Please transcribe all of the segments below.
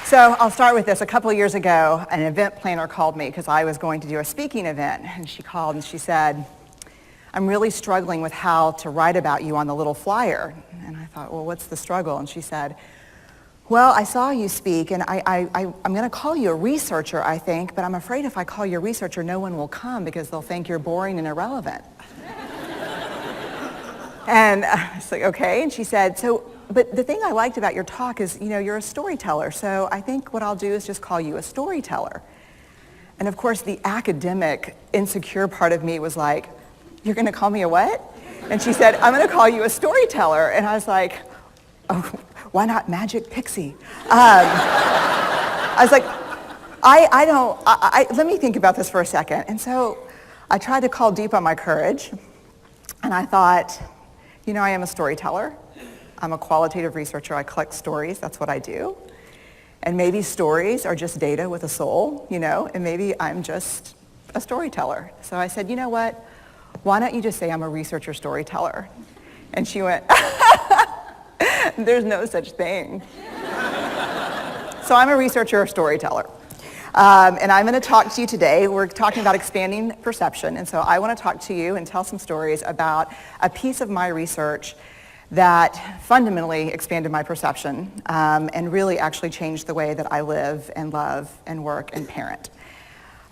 So I'll start with this. A couple of years ago, an event planner called me because I was going to do a speaking event. And she called and she said, I'm really struggling with how to write about you on the little flyer. And I thought, well, what's the struggle? And she said, well, I saw you speak, and I'm going to call you a researcher, I think, but I'm afraid if I call you a researcher, no one will come because they'll think you're boring and irrelevant. And I was like, okay. And she said, but the thing I liked about your talk is, you're a storyteller, so I think what I'll do is just call you a storyteller. And of course, the academic, insecure part of me was like, you're going to call me a what? And she said, I'm going to call you a storyteller. And I was like, oh, why not Magic Pixie? I was like, let me think about this for a second. And so I tried to call deep on my courage. And I thought, I am a storyteller. I'm a qualitative researcher. I collect stories. That's what I do. And maybe stories are just data with a soul, and maybe I'm just a storyteller. So I said, you know what? Why don't you just say I'm a researcher storyteller? And she went, there's no such thing. So I'm a researcher storyteller. And I'm going to talk to you today. We're talking about expanding perception. And so I want to talk to you and tell some stories about a piece of my research that fundamentally expanded my perception and really actually changed the way that I live and love and work and parent.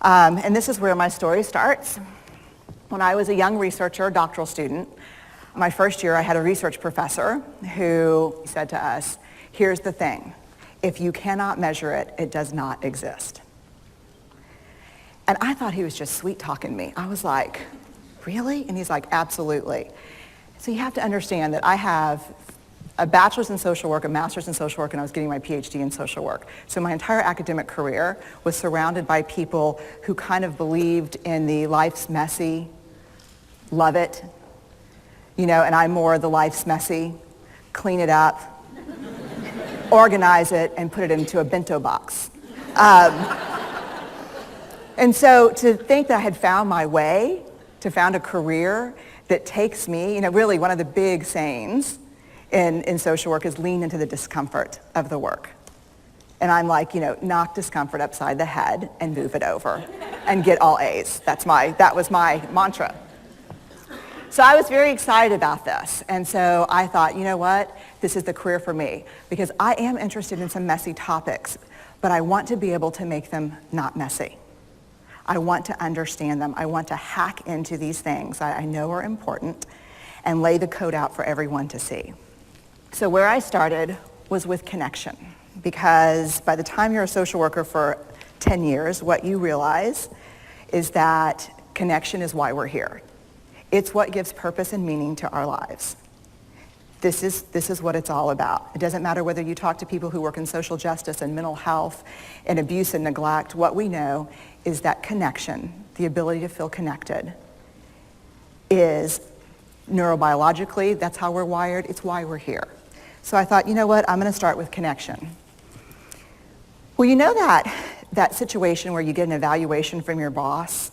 And this is where my story starts. When I was a young researcher, doctoral student, my first year I had a research professor who said to us, here's the thing, if you cannot measure it, it does not exist. And I thought he was just sweet-talking me. I was like, really? And he's like, absolutely. So you have to understand that I have a bachelor's in social work, a master's in social work, and I was getting my PhD in social work. So my entire academic career was surrounded by people who kind of believed in the life's messy, love it, and I'm more the life's messy, clean it up, organize it, and put it into a bento box. And so to think that I had found my way, to found a career that takes me, really one of the big sayings in social work is lean into the discomfort of the work. And I'm like, knock discomfort upside the head and move it over and get all A's. That was my mantra. So I was very excited about this. And so I thought, you know what? This is the career for me because I am interested in some messy topics, but I want to be able to make them not messy. I want to understand them. I want to hack into these things I know are important and lay the code out for everyone to see. So where I started was with connection, because by the time you're a social worker for 10 years, what you realize is that connection is why we're here. It's what gives purpose and meaning to our lives. This is what it's all about. It doesn't matter whether you talk to people who work in social justice and mental health and abuse and neglect. What we know is that connection, the ability to feel connected, is neurobiologically, that's how we're wired. It's why we're here. So I thought, you know what? I'm going to start with connection. Well, that situation where you get an evaluation from your boss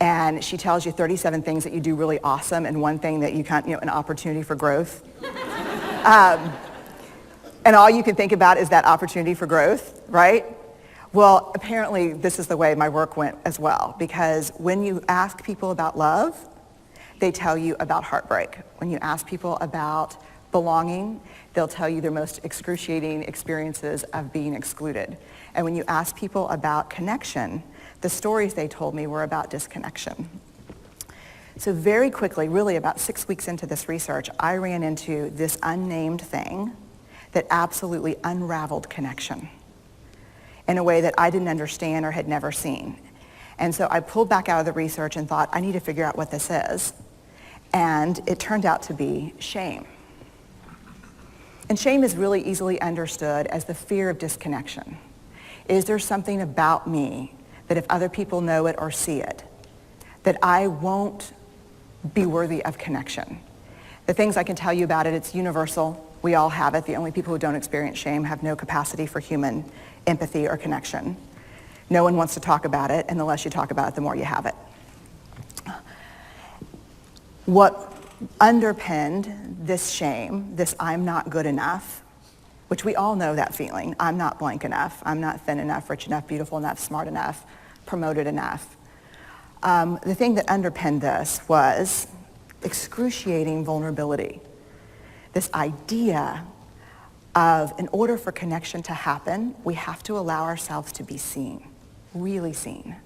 and she tells you 37 things that you do really awesome and one thing that you can't, an opportunity for growth. And all you can think about is that opportunity for growth, right? Well, apparently this is the way my work went as well, because when you ask people about love, they tell you about heartbreak. When you ask people about belonging, they'll tell you their most excruciating experiences of being excluded. And when you ask people about connection, the stories they told me were about disconnection. So very quickly, really about 6 weeks into this research, I ran into this unnamed thing that absolutely unraveled connection in a way that I didn't understand or had never seen. And so I pulled back out of the research and thought, I need to figure out what this is. And it turned out to be shame. And shame is really easily understood as the fear of disconnection. Is there something about me that if other people know it or see it, that I won't be worthy of connection? The things I can tell you about it, it's universal. We all have it. The only people who don't experience shame have no capacity for human empathy or connection. No one wants to talk about it, and the less you talk about it, the more you have it. What underpinned this shame, this I'm not good enough, which we all know that feeling. I'm not blank enough. I'm not thin enough, rich enough, beautiful enough, smart enough, promoted enough. The thing that underpinned this was excruciating vulnerability. This idea of, in order for connection to happen, we have to allow ourselves to be seen, really seen.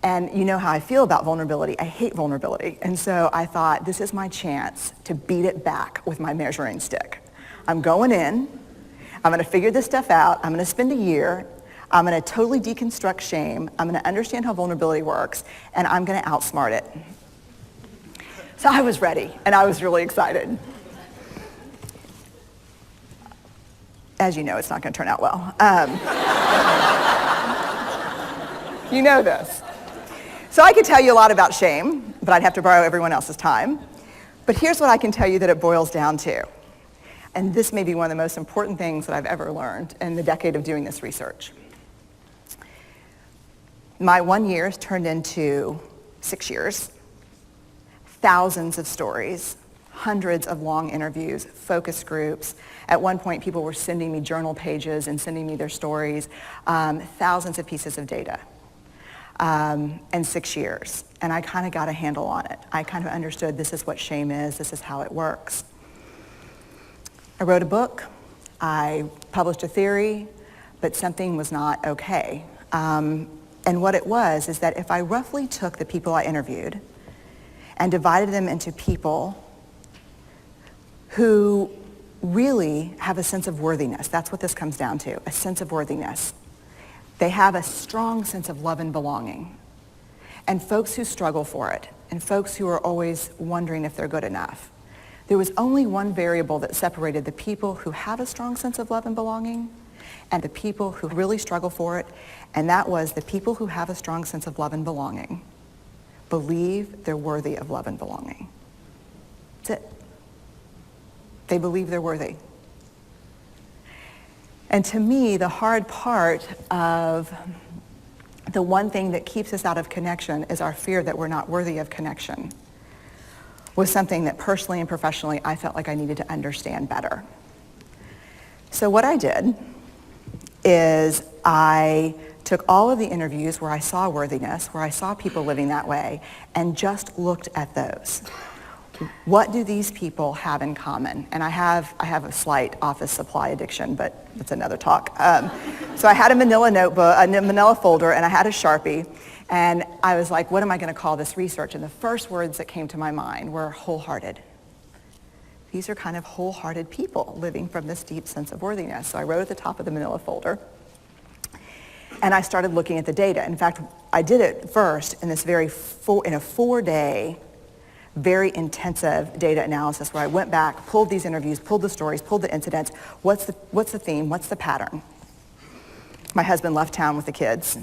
And you know how I feel about vulnerability. I hate vulnerability. And so I thought, this is my chance to beat it back with my measuring stick. I'm going in. I'm going to figure this stuff out. I'm going to spend a year. I'm going to totally deconstruct shame. I'm going to understand how vulnerability works. And I'm going to outsmart it. So I was ready. And I was really excited. As you know, it's not going to turn out well. You know this. So I could tell you a lot about shame, but I'd have to borrow everyone else's time. But here's what I can tell you that it boils down to. And this may be one of the most important things that I've ever learned in the decade of doing this research. My 1 year has turned into 6 years, thousands of stories, hundreds of long interviews, focus groups. At one point, people were sending me journal pages and sending me their stories, thousands of pieces of data. And 6 years. And I kind of got a handle on it. I kind of understood this is what shame is, this is how it works. I wrote a book, I published a theory, but something was not okay. And what it was is that if I roughly took the people I interviewed and divided them into people who really have a sense of worthiness, that's what this comes down to, a sense of worthiness. They have a strong sense of love and belonging. And folks who struggle for it, and folks who are always wondering if they're good enough. There was only one variable that separated the people who have a strong sense of love and belonging and the people who really struggle for it, and that was the people who have a strong sense of love and belonging believe they're worthy of love and belonging. That's it. They believe they're worthy. And to me, the hard part of the one thing that keeps us out of connection is our fear that we're not worthy of connection, was something that personally and professionally I felt like I needed to understand better. So what I did is I took all of the interviews where I saw worthiness, where I saw people living that way, and just looked at those. What do these people have in common? And I have a slight office supply addiction, but that's another talk. So I had a manila notebook, a manila folder, and I had a Sharpie. And I was like, what am I going to call this research? And the first words that came to my mind were wholehearted. These are kind of wholehearted people living from this deep sense of worthiness. So I wrote at the top of the manila folder. And I started looking at the data. In fact, I did it first in this in a 4-day, very intensive data analysis where I went back, pulled these interviews, pulled the stories, pulled the incidents. What's the theme? What's the pattern? My husband left town with the kids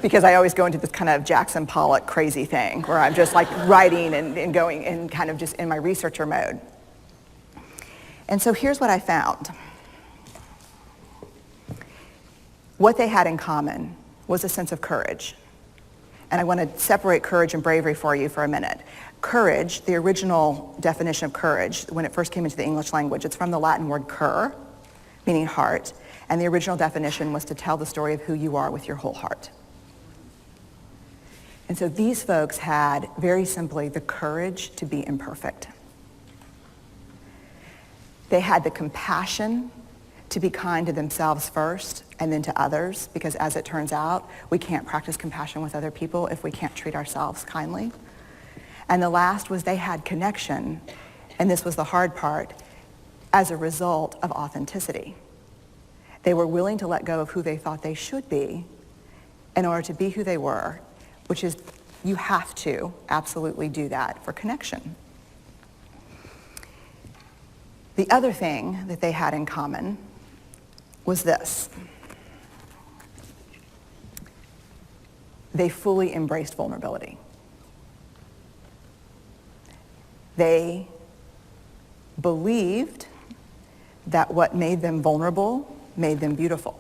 because I always go into this kind of Jackson Pollock crazy thing where I'm just like writing and going and kind of just in my researcher mode. And so here's what I found. What they had in common was a sense of courage. And I want to separate courage and bravery for you for a minute. Courage, the original definition of courage, when it first came into the English language, it's from the Latin word cur, meaning heart. And the original definition was to tell the story of who you are with your whole heart. And so these folks had, very simply, the courage to be imperfect. They had the compassion to be kind to themselves first and then to others, because as it turns out, we can't practice compassion with other people if we can't treat ourselves kindly. And the last was they had connection, and this was the hard part, as a result of authenticity. They were willing to let go of who they thought they should be in order to be who they were, which is, you have to absolutely do that for connection. The other thing that they had in common was this. They fully embraced vulnerability. They believed that what made them vulnerable made them beautiful.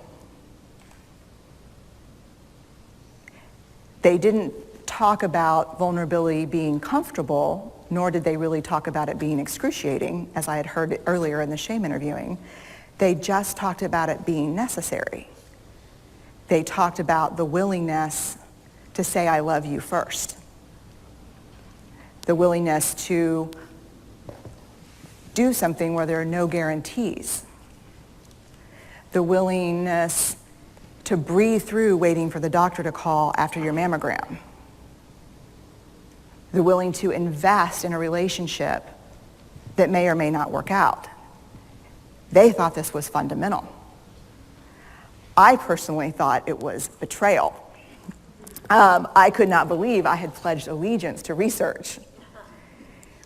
They didn't talk about vulnerability being comfortable nor did they really talk about it being excruciating, as I had heard earlier in the shame interviewing. They just talked about it being necessary. They talked about the willingness to say I love you first. The willingness to do something where there are no guarantees. The willingness to breathe through waiting for the doctor to call after your mammogram. The willing to invest in a relationship that may or may not work out. They thought this was fundamental. I personally thought it was betrayal. I could not believe I had pledged allegiance to research,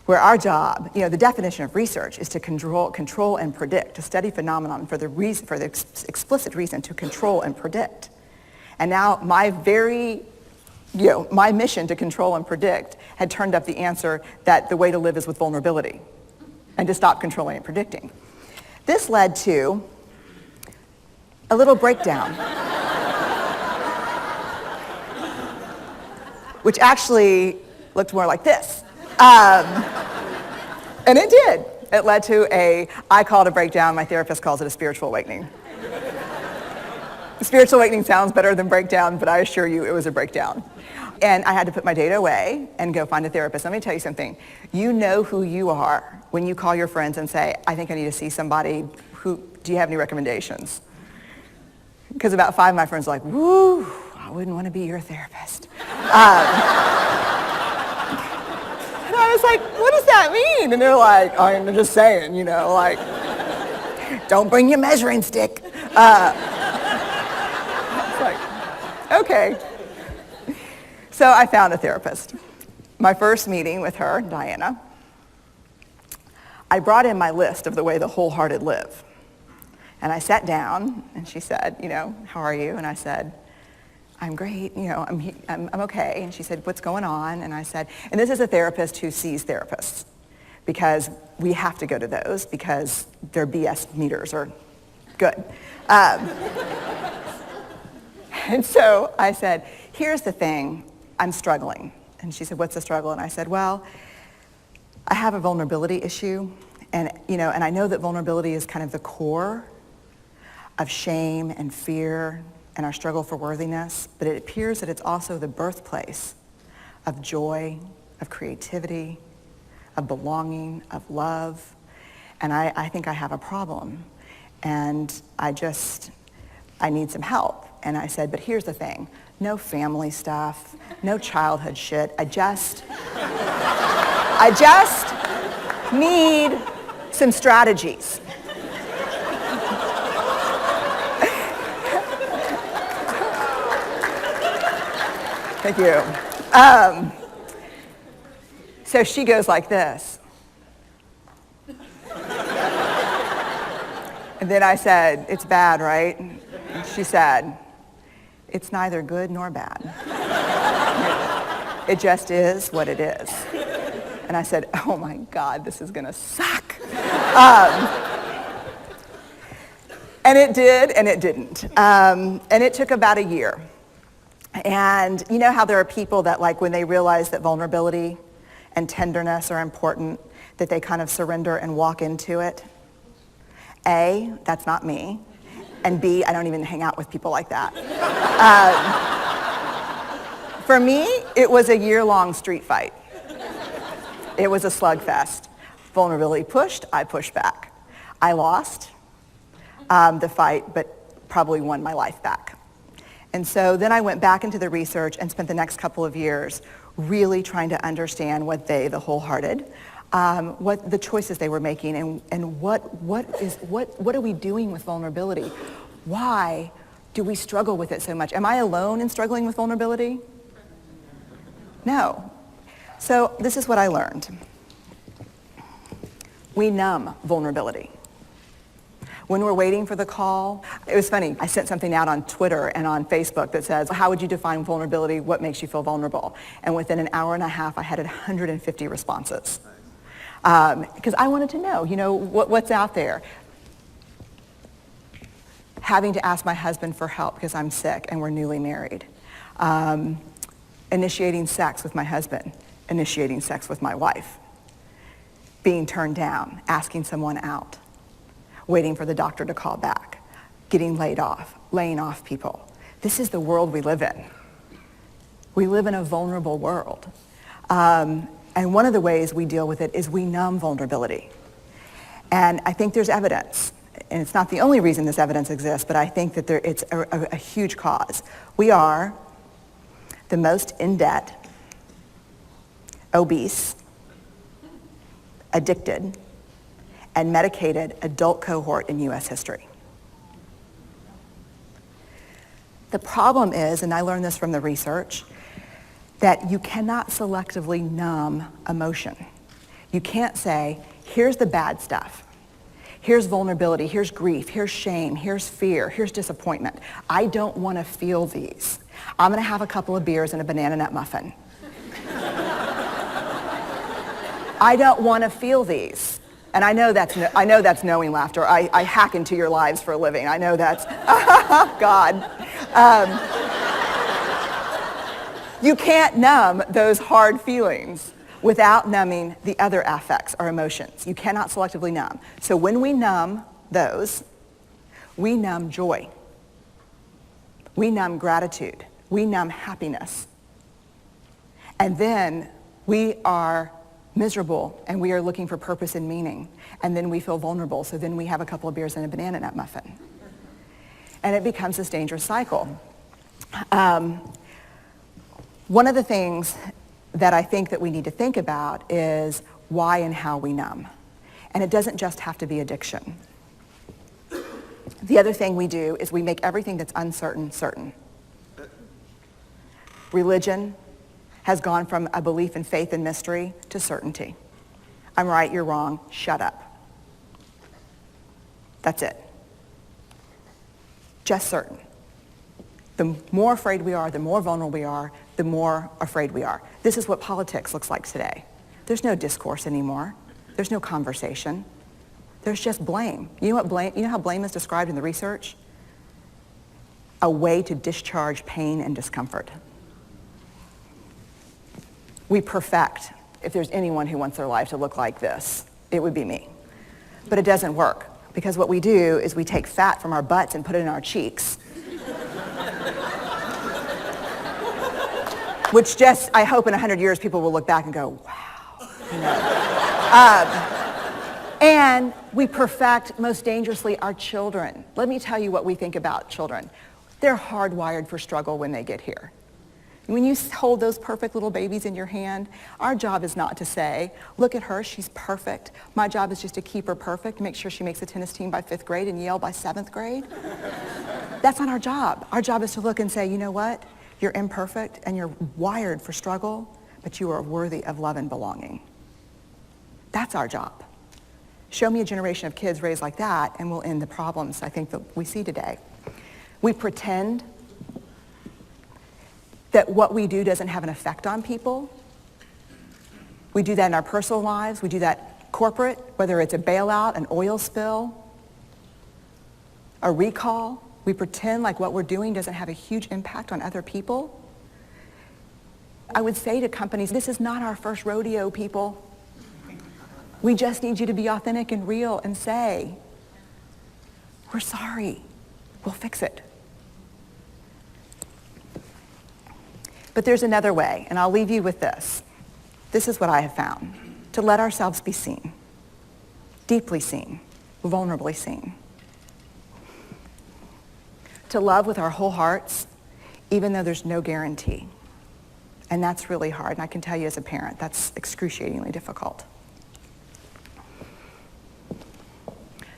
where our job, the definition of research is to control and predict, to study phenomenon for the explicit reason to control and predict. And now my mission to control and predict had turned up the answer that the way to live is with vulnerability and to stop controlling and predicting. This led to a little breakdown, which actually looked more like this. And it did. It led to I call it a breakdown, my therapist calls it a spiritual awakening. Spiritual awakening sounds better than breakdown, but I assure you it was a breakdown. And I had to put my data away and go find a therapist. Let me tell you something. You know who you are when you call your friends and say, I think I need to see somebody. Do you have any recommendations? Because about 5 of my friends are like, woo, I wouldn't want to be your therapist. And I was like, what does that mean? And they're like, oh, I'm just saying, don't bring your measuring stick. It's like, okay. So I found a therapist. My first meeting with her, Diana, I brought in my list of the way the wholehearted live. And I sat down, and she said, how are you? And I said, I'm great, I'm okay. And she said, what's going on? And I said, and this is a therapist who sees therapists, because we have to go to those because their BS meters are good. And so I said, here's the thing, I'm struggling. And she said, what's the struggle? And I said, well, I have a vulnerability issue, and I know that vulnerability is kind of the core of shame and fear and our struggle for worthiness, but it appears that it's also the birthplace of joy, of creativity, of belonging, of love. And I think I have a problem, and I need some help. And I said, but here's the thing, no family stuff, no childhood shit. I just need some strategies. Thank you. So she goes like this. And then I said, it's bad, right? And she said, it's neither good nor bad. It just is what it is. And I said, oh my God, this is gonna suck. And it did, and it didn't. And it took about a year. And you know how there are people that, like, when they realize that vulnerability and tenderness are important, that they kind of surrender and walk into it? A, that's not me. And B, I don't even hang out with people like that. For me, it was a year-long street fight. It was a slugfest. Vulnerability pushed, I pushed back. I lost the fight, but probably won my life back. And so then I went back into the research and spent the next couple of years really trying to understand what the wholehearted, what the choices they were making, and what are we doing with vulnerability? Why do we struggle with it so much? Am I alone in struggling with vulnerability? No. So this is what I learned. We numb vulnerability. When we're waiting for the call, it was funny, I sent something out on Twitter and on Facebook that says, how would you define vulnerability? What makes you feel vulnerable? And within an hour and a half, I had 150 responses. Because I wanted to know, what's out there. Having to ask my husband for help because I'm sick and we're newly married. Initiating sex with my husband. Initiating sex with my wife. being turned down, asking someone out, waiting for the doctor to call back, getting laid off, laying off people. This is the world we live in. We live in a vulnerable world. And one of the ways we deal with it is we numb vulnerability. And I think there's evidence, and it's not the only reason this evidence exists, but I think that it's a huge cause. We are the most in debt, obese, addicted, and medicated adult cohort in U.S. history. The problem is, and I learned this from the research, that you cannot selectively numb emotion. You can't say, here's the bad stuff. Here's vulnerability, here's grief, here's shame, here's fear, here's disappointment. I don't want to feel these. I'm going to have a couple of beers and a banana nut muffin. I don't want to feel these. And I know that's knowing laughter. I hack into your lives for a living. I know that's, God. You can't numb those hard feelings without numbing the other affects or emotions. You cannot selectively numb. So when we numb those, we numb joy. We numb gratitude. We numb happiness. And then we are miserable and we are looking for purpose and meaning. And then we feel vulnerable. So then we have a couple of beers and a banana nut muffin. And it becomes this dangerous cycle. One of the things that I think that we need to think about is why and how we numb. And it doesn't just have to be addiction. The other thing we do is we make everything that's uncertain certain. Religion has gone from a belief in faith and mystery to certainty. I'm right, you're wrong, shut up. That's it. Just certain. The more afraid we are, the more vulnerable we are, the more afraid we are. This is what politics looks like today. There's no discourse anymore. There's no conversation. There's just blame. You know what blame? You know how blame is described in the research? A way to discharge pain and discomfort. We perfect. If there's anyone who wants their life to look like this, it would be me. But it doesn't work because what we do is we take fat from our butts and put it in our cheeks. Which just, I hope in 100 years people will look back and go, wow. You know. And we perfect, most dangerously, our children. Let me tell you what we think about children. They're hardwired for struggle when they get here. When you hold those perfect little babies in your hand, our job is not to say, look at her, she's perfect. My job is just to keep her perfect, make sure she makes the tennis team by 5th grade and Yale by 7th grade. That's not our job. Our job is to look and say, you know what? You're imperfect and you're wired for struggle, but you are worthy of love and belonging. That's our job. Show me a generation of kids raised like that and we'll end the problems I think that we see today. We pretend that what we do doesn't have an effect on people. We do that in our personal lives. We do that corporate, whether it's a bailout, an oil spill, a recall. We pretend like what we're doing doesn't have a huge impact on other people. I would say to companies, this is not our first rodeo, people. We just need you to be authentic and real and say, we're sorry, we'll fix it. But there's another way, and I'll leave you with this. This is what I have found. To let ourselves be seen, deeply seen, vulnerably seen. To love with our whole hearts, even though there's no guarantee. And that's really hard, and I can tell you as a parent, that's excruciatingly difficult.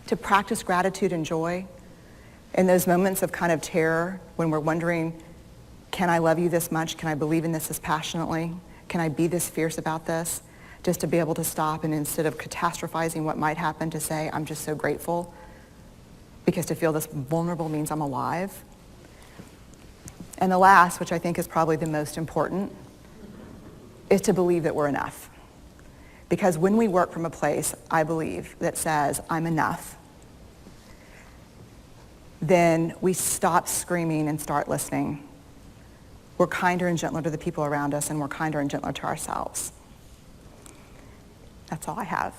To practice gratitude and joy in those moments of kind of terror when we're wondering, can I love you this much? Can I believe in this passionately? Can I be this fierce about this? Just to be able to stop and instead of catastrophizing what might happen to say, I'm just so grateful. Because to feel this vulnerable means I'm alive. And the last, which I think is probably the most important, is to believe that we're enough. Because when we work from a place, I believe, that says, I'm enough, then we stop screaming and start listening. We're kinder and gentler to the people around us, and we're kinder and gentler to ourselves. That's That's all I have.